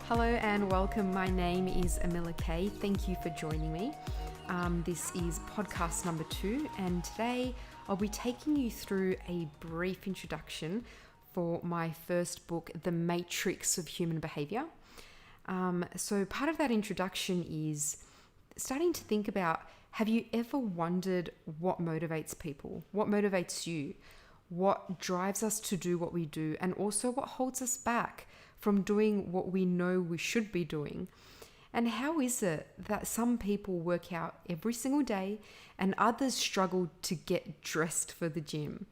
Hello and welcome. My name is Amila Kaye. Thank you for joining me. This is podcast number 2, and today I'll be taking you through a brief introduction for my first book, The Matrix of Human Behaviour. So part of that introduction is starting to think about, have you ever wondered what motivates people? What motivates you? What drives us to do what we do, and also what holds us back from doing what we know we should be doing? And how is it that some people work out every single day and others struggle to get dressed for the gym?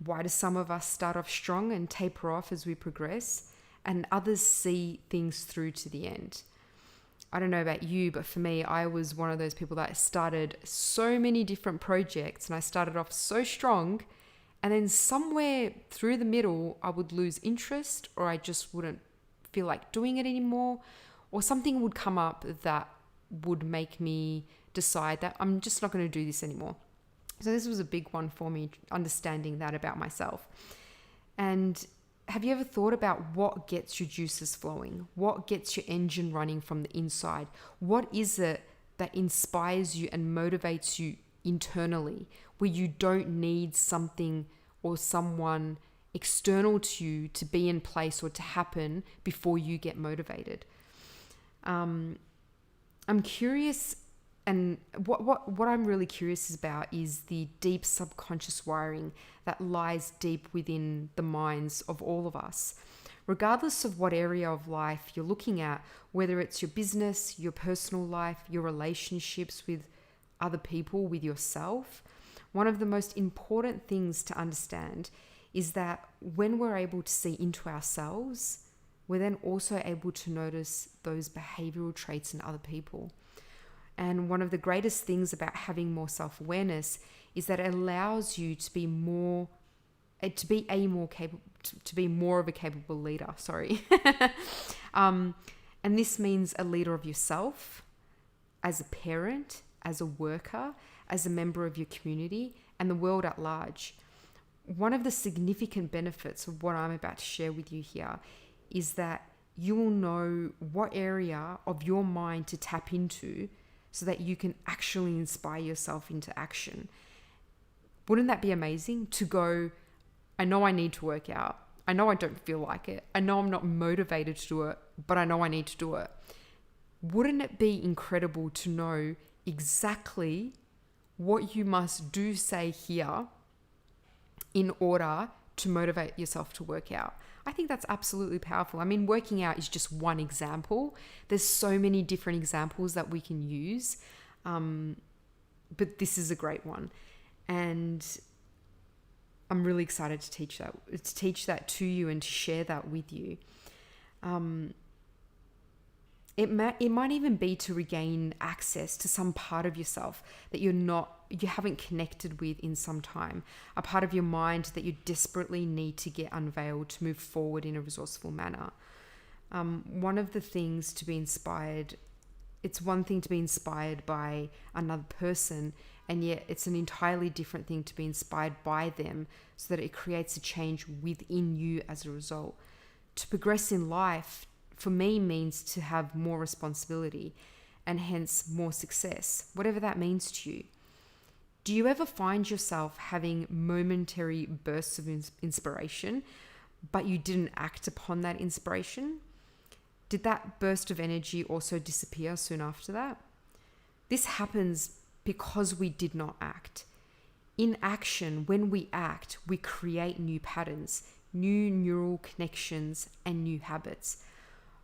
Why do some of us start off strong and taper off as we progress, and others see things through to the end? I don't know about you, but for me, I was one of those people that started so many different projects, and I started off so strong, and then somewhere through the middle, I would lose interest, or I just wouldn't feel like doing it anymore, or something would come up that would make me decide that I'm just not going to do this anymore. So this was a big one for me, understanding that about myself. And have you ever thought about what gets your juices flowing? What gets your engine running from the inside? What is it that inspires you and motivates you internally, where you don't need something or someone external to you to be in place or to happen before you get motivated? I'm curious, and what I'm really curious about is the deep subconscious wiring that lies deep within the minds of all of us. Regardless of what area of life you're looking at, whether it's your business, your personal life, your relationships with other people, with yourself, one of the most important things to understand is that when we're able to see into ourselves, we're then also able to notice those behavioral traits in other people. And one of the greatest things about having more self-awareness is that it allows you to be more of a capable leader. And this means a leader of yourself, as a parent, as a worker, as a member of your community, and the world at large. One of the significant benefits of what I'm about to share with you here is that you will know what area of your mind to tap into so that you can actually inspire yourself into action. Wouldn't that be amazing to go, I know I need to work out. I know I don't feel like it. I know I'm not motivated to do it, but I know I need to do it. Wouldn't it be incredible to know exactly what you must do, say, here in order to motivate yourself to work out? I think that's absolutely powerful. I mean, working out is just one example. There's so many different examples that we can use, but this is a great one. And I'm really excited to teach that to you and to share that with you. It might even be to regain access to some part of yourself that you haven't connected with in some time, a part of your mind that you desperately need to get unveiled to move forward in a resourceful manner. One of the things to be inspired, it's one thing to be inspired by another person, and yet it's an entirely different thing to be inspired by them so that it creates a change within you as a result. To progress in life, for me, means to have more responsibility and hence more success, whatever that means to you. Do you ever find yourself having momentary bursts of inspiration, but you didn't act upon that inspiration? Did that burst of energy also disappear soon after that? This happens because we did not act. In action, when we act, we create new patterns, new neural connections, and new habits.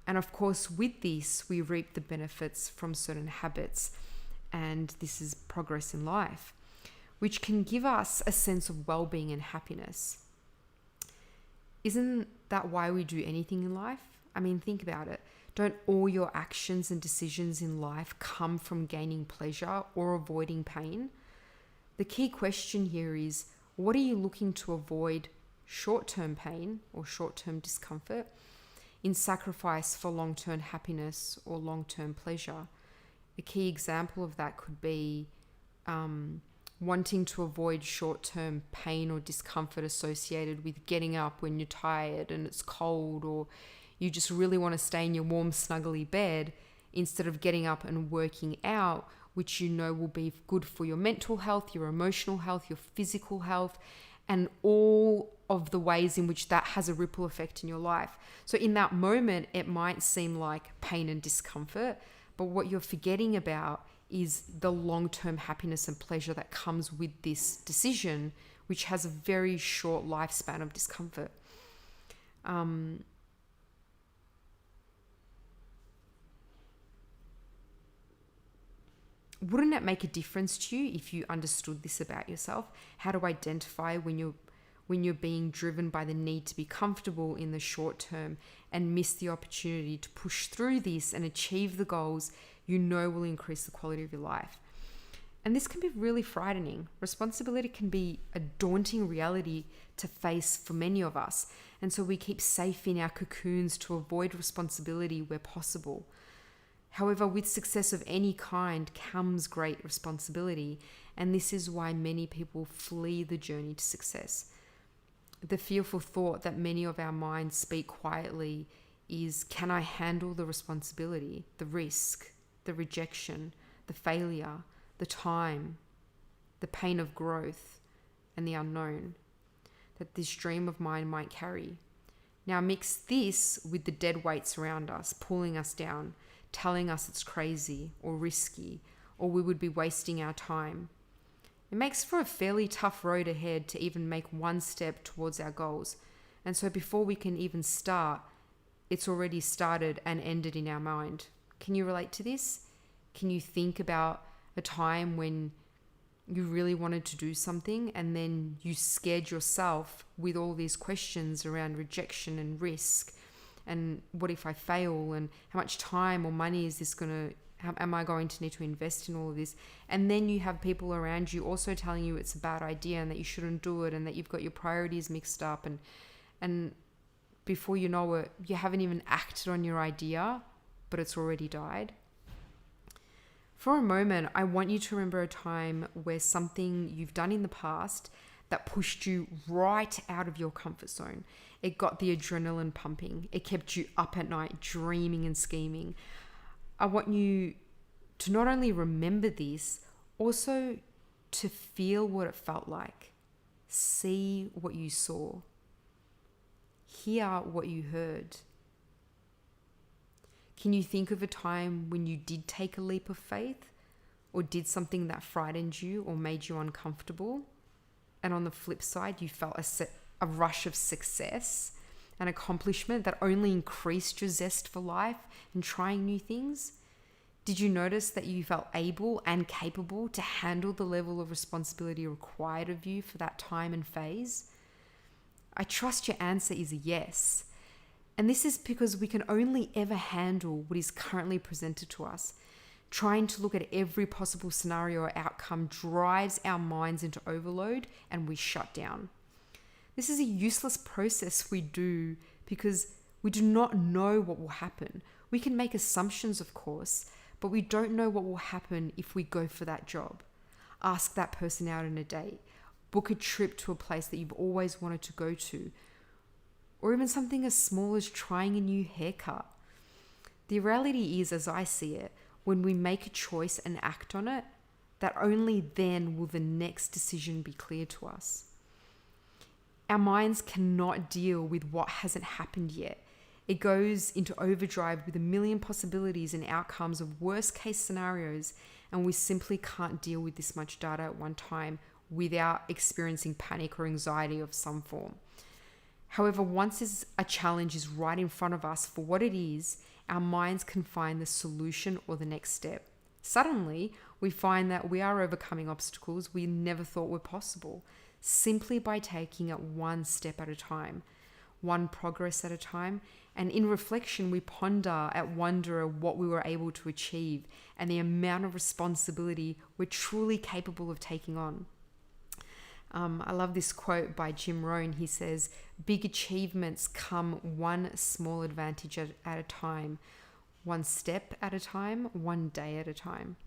And of course, with this, we reap the benefits from certain habits. And this is progress in life, which can give us a sense of well-being and happiness. Isn't that why we do anything in life? I mean, think about it. Don't all your actions and decisions in life come from gaining pleasure or avoiding pain? The key question here is, what are you looking to avoid short-term pain or short-term discomfort in sacrifice for long-term happiness or long-term pleasure? A key example of that could be wanting to avoid short-term pain or discomfort associated with getting up when you're tired and it's cold, or you just really want to stay in your warm, snuggly bed instead of getting up and working out, which you know will be good for your mental health, your emotional health, your physical health, and all of the ways in which that has a ripple effect in your life. So in that moment, it might seem like pain and discomfort, but what you're forgetting about is the long-term happiness and pleasure that comes with this decision, which has a very short lifespan of discomfort. Wouldn't it make a difference to you if you understood this about yourself? How to identify when you're being driven by the need to be comfortable in the short term and miss the opportunity to push through this and achieve the goals you know will increase the quality of your life. And this can be really frightening. Responsibility can be a daunting reality to face for many of us. And so we keep safe in our cocoons to avoid responsibility where possible. However, with success of any kind comes great responsibility, and this is why many people flee the journey to success. The fearful thought that many of our minds speak quietly is, can I handle the responsibility, the risk, the rejection, the failure, the time, the pain of growth, and the unknown that this dream of mine might carry? Now mix this with the dead weights around us, pulling us down, telling us it's crazy or risky, or we would be wasting our time. It makes for a fairly tough road ahead to even make one step towards our goals. And so before we can even start, it's already started and ended in our mind. Can you relate to this? Can you think about a time when you really wanted to do something and then you scared yourself with all these questions around rejection and risk? And what if I fail? And how much time or money is this am I going to need to invest in all of this? And then you have people around you also telling you it's a bad idea and that you shouldn't do it and that you've got your priorities mixed up. And before you know it, you haven't even acted on your idea, but it's already died. For a moment, I want you to remember a time where something you've done in the past that pushed you right out of your comfort zone. It got the adrenaline pumping. It kept you up at night, dreaming and scheming. I want you to not only remember this, also to feel what it felt like. See what you saw. Hear what you heard. Can you think of a time when you did take a leap of faith or did something that frightened you or made you uncomfortable? And on the flip side, you felt a rush of success and accomplishment that only increased your zest for life and trying new things? Did you notice that you felt able and capable to handle the level of responsibility required of you for that time and phase? I trust your answer is a yes. And this is because we can only ever handle what is currently presented to us. Trying to look at every possible scenario or outcome drives our minds into overload and we shut down. This is a useless process we do because we do not know what will happen. We can make assumptions, of course, but we don't know what will happen if we go for that job. Ask that person out on a date. Book a trip to a place that you've always wanted to go to. Or even something as small as trying a new haircut. The reality is, as I see it, when we make a choice and act on it, that only then will the next decision be clear to us. Our minds cannot deal with what hasn't happened yet. It goes into overdrive with a million possibilities and outcomes of worst case scenarios, and we simply can't deal with this much data at one time without experiencing panic or anxiety of some form. However, once a challenge is right in front of us for what it is, our minds can find the solution or the next step. Suddenly, we find that we are overcoming obstacles we never thought were possible, simply by taking it one step at a time, one progress at a time. And in reflection, we wonder at what we were able to achieve and the amount of responsibility we're truly capable of taking on. I love this quote by Jim Rohn. He says, "Big achievements come one small advantage at a time, one step at a time, one day at a time."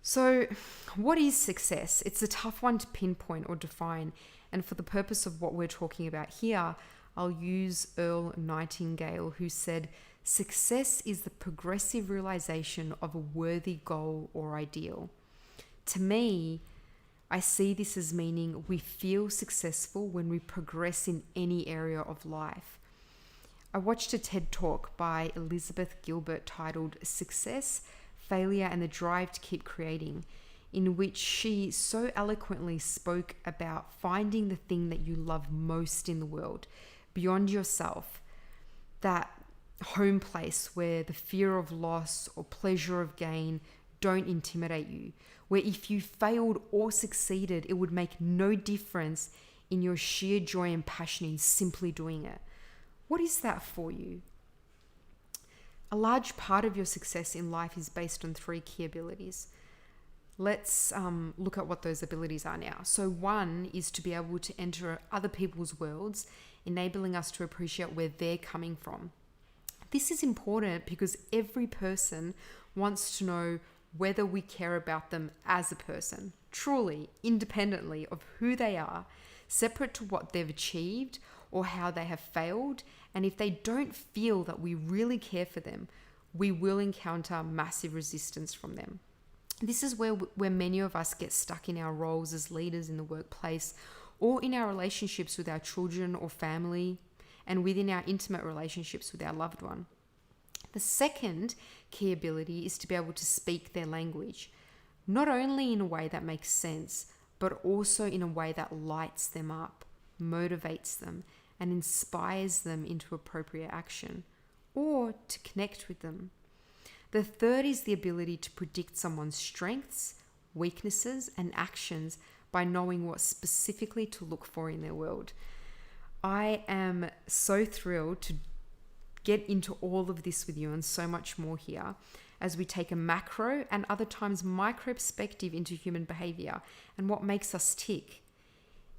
So what is success? It's a tough one to pinpoint or define. And for the purpose of what we're talking about here, I'll use Earl Nightingale, who said, "Success is the progressive realization of a worthy goal or ideal." To me, I see this as meaning we feel successful when we progress in any area of life. I watched a TED Talk by Elizabeth Gilbert titled "Success, Failure, and the Drive to Keep Creating," in which she so eloquently spoke about finding the thing that you love most in the world, beyond yourself, that home place where the fear of loss or pleasure of gain don't intimidate you, where if you failed or succeeded, it would make no difference in your sheer joy and passion in simply doing it. What is that for you? A large part of your success in life is based on 3 key abilities. Let's look at what those abilities are now. So one is to be able to enter other people's worlds, enabling us to appreciate where they're coming from. This is important because every person wants to know whether we care about them as a person, truly, independently of who they are, separate to what they've achieved or how they have failed. And if they don't feel that we really care for them, we will encounter massive resistance from them. This is where many of us get stuck in our roles as leaders in the workplace, or in our relationships with our children or family, and within our intimate relationships with our loved one. The second key ability is to be able to speak their language, not only in a way that makes sense, but also in a way that lights them up, motivates them, and inspires them into appropriate action, or to connect with them. The third is the ability to predict someone's strengths, weaknesses, and actions by knowing what specifically to look for in their world. I am so thrilled to get into all of this with you and so much more here as we take a macro and other times micro perspective into human behavior and what makes us tick.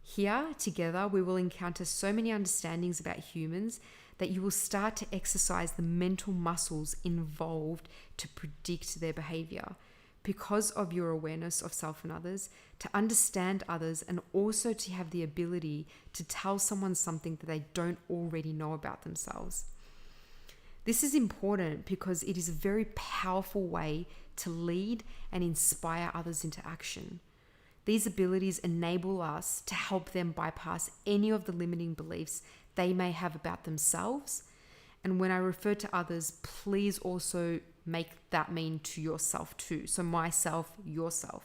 Here, together, we will encounter so many understandings about humans that you will start to exercise the mental muscles involved to predict their behavior because of your awareness of self and others, to understand others, and also to have the ability to tell someone something that they don't already know about themselves. This is important because it is a very powerful way to lead and inspire others into action. These abilities enable us to help them bypass any of the limiting beliefs they may have about themselves. And when I refer to others, please also make that mean to yourself too. So myself, yourself.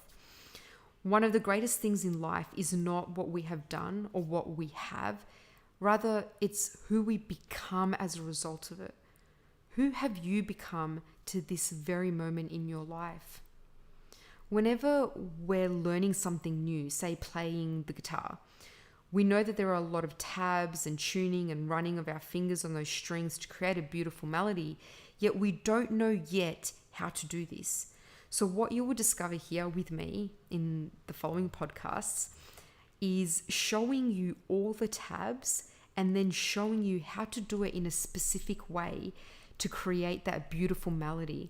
One of the greatest things in life is not what we have done or what we have. Rather, it's who we become as a result of it. Who have you become to this very moment in your life? Whenever we're learning something new, say playing the guitar, we know that there are a lot of tabs and tuning and running of our fingers on those strings to create a beautiful melody, yet we don't know yet how to do this. So what you will discover here with me in the following podcasts is showing you all the tabs and then showing you how to do it in a specific way to create that beautiful melody.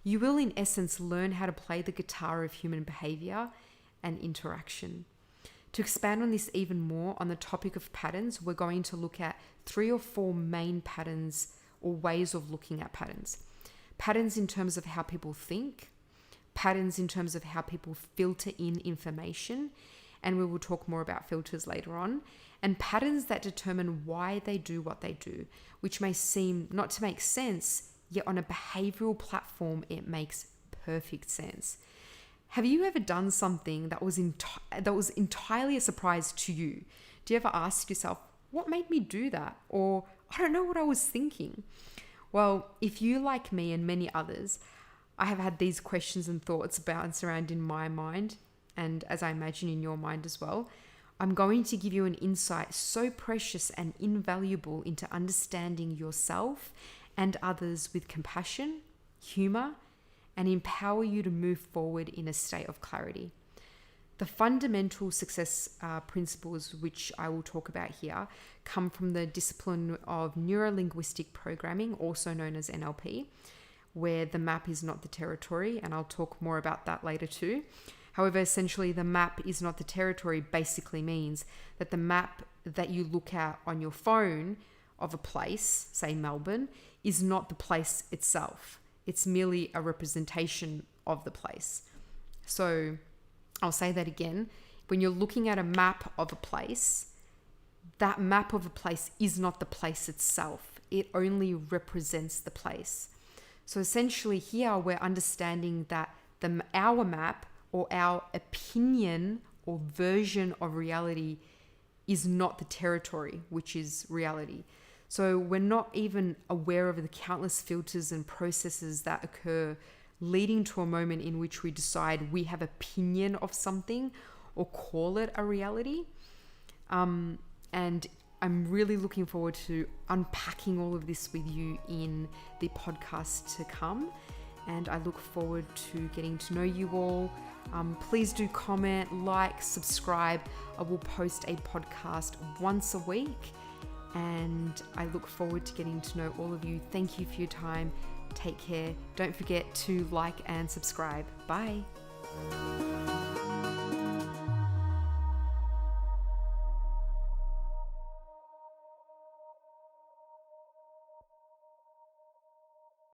You will, in essence, learn how to play the guitar of human behavior and interaction. To expand on this even more, on the topic of patterns, we're going to look at 3 or 4 main patterns or ways of looking at patterns. Patterns in terms of how people think, patterns in terms of how people filter in information, and we will talk more about filters later on, and patterns that determine why they do what they do, which may seem not to make sense, yet on a behavioral platform, it makes perfect sense. Have you ever done something that was entirely a surprise to you? Do you ever ask yourself, what made me do that? Or, I don't know what I was thinking. Well, if you, like me and many others, I have had these questions and thoughts bounce around in my mind, and as I imagine in your mind as well, I'm going to give you an insight so precious and invaluable into understanding yourself and others with compassion, humor, and empower you to move forward in a state of clarity. The fundamental success principles, which I will talk about here, come from the discipline of neuro-linguistic programming, also known as NLP, where the map is not the territory, and I'll talk more about that later too. However, essentially the map is not the territory basically means that the map that you look at on your phone of a place, say Melbourne, is not the place itself. It's merely a representation of the place. So I'll say that again. When you're looking at a map of a place, that map of a place is not the place itself. It only represents the place. So essentially here we're understanding that our map or our opinion or version of reality is not the territory, which is reality. So we're not even aware of the countless filters and processes that occur leading to a moment in which we decide we have opinion of something or call it a reality. And I'm really looking forward to unpacking all of this with you in the podcast to come. And I look forward to getting to know you all. Please do comment, like, subscribe. I will post a podcast once a week. And I look forward to getting to know all of you. Thank you for your time. Take care. Don't forget to like and subscribe. Bye.